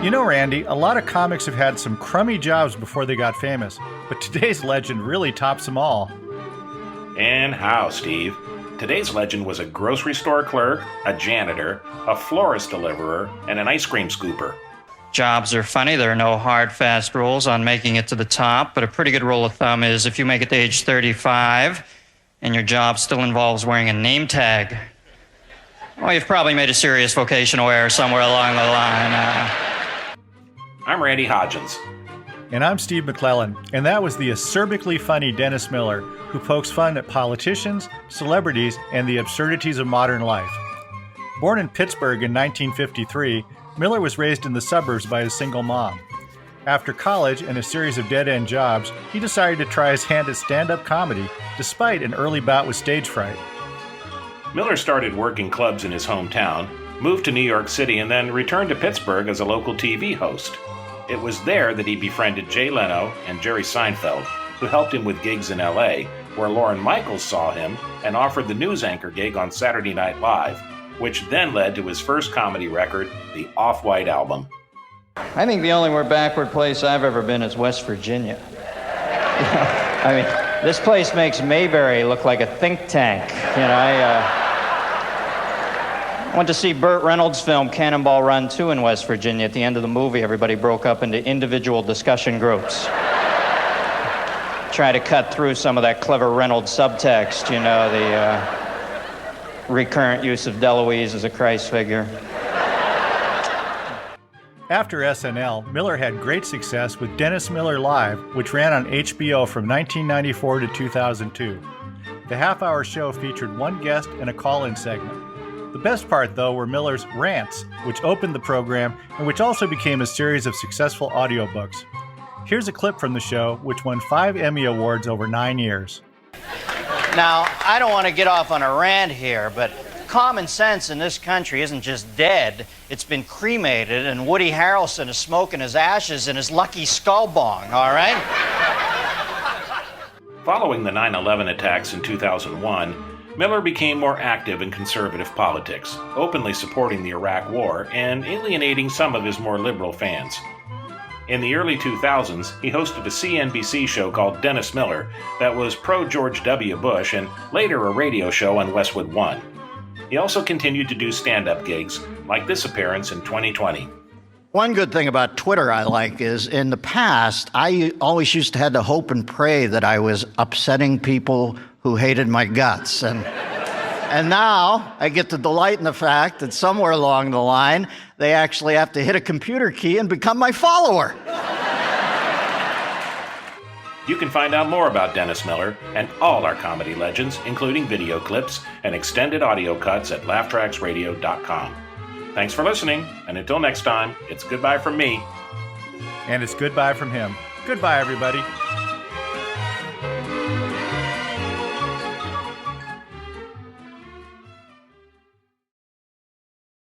You know, Randy, a lot of comics have had some crummy jobs before they got famous, but today's legend really tops them all. And how, Steve? Today's legend was a grocery store clerk, a janitor, a florist deliverer, and an ice cream scooper. Jobs are funny. There are no hard, fast rules on making it to the top, but a pretty good rule of thumb is if you make it to age 35 and your job still involves wearing a name tag, well, you've probably made a serious vocational error somewhere along the line. I'm Randy Hodgins. And I'm Steve McClellan, and that was the acerbically funny Dennis Miller, who pokes fun at politicians, celebrities, and the absurdities of modern life. Born in Pittsburgh in 1953, Miller was raised in the suburbs by his single mom. After college and a series of dead-end jobs, he decided to try his hand at stand-up comedy, despite an early bout with stage fright. Miller started working clubs in his hometown, moved to New York City, and then returned to Pittsburgh as a local TV host. It was there that he befriended Jay Leno and Jerry Seinfeld, who helped him with gigs in LA, where Lorne Michaels saw him and offered the news anchor gig on Saturday Night Live, which then led to his first comedy record, the Off-White Album. I think the only more backward place I've ever been is West Virginia. I mean, this place makes Mayberry look like a think tank. I went to see Burt Reynolds' film Cannonball Run 2 in West Virginia. At the end of the movie, everybody broke up into individual discussion groups. Try to cut through some of that clever Reynolds subtext, the recurrent use of Deloise as a Christ figure. After SNL, Miller had great success with Dennis Miller Live, which ran on HBO from 1994 to 2002. The half-hour show featured one guest and a call-in segment. The best part, though, were Miller's rants, which opened the program and which also became a series of successful audiobooks. Here's a clip from the show, which won 5 Emmy Awards over 9 years. Now, I don't want to get off on a rant here, but common sense in this country isn't just dead, it's been cremated, and Woody Harrelson is smoking his ashes in his Lucky Skull bong, all right? Following the 9/11 attacks in 2001, Miller became more active in conservative politics, openly supporting the Iraq War and alienating some of his more liberal fans. In the early 2000s, he hosted a CNBC show called Dennis Miller that was pro-George W. Bush and later a radio show on Westwood One. He also continued to do stand-up gigs, like this appearance in 2020. One good thing about Twitter I like is in the past, I always used to have to hope and pray that I was upsetting people who hated my guts. And now I get to delight in the fact that somewhere along the line, they actually have to hit a computer key and become my follower. You can find out more about Dennis Miller and all our comedy legends, including video clips and extended audio cuts at laughtracksradio.com. Thanks for listening, and until next time, it's goodbye from me. And it's goodbye from him. Goodbye, everybody.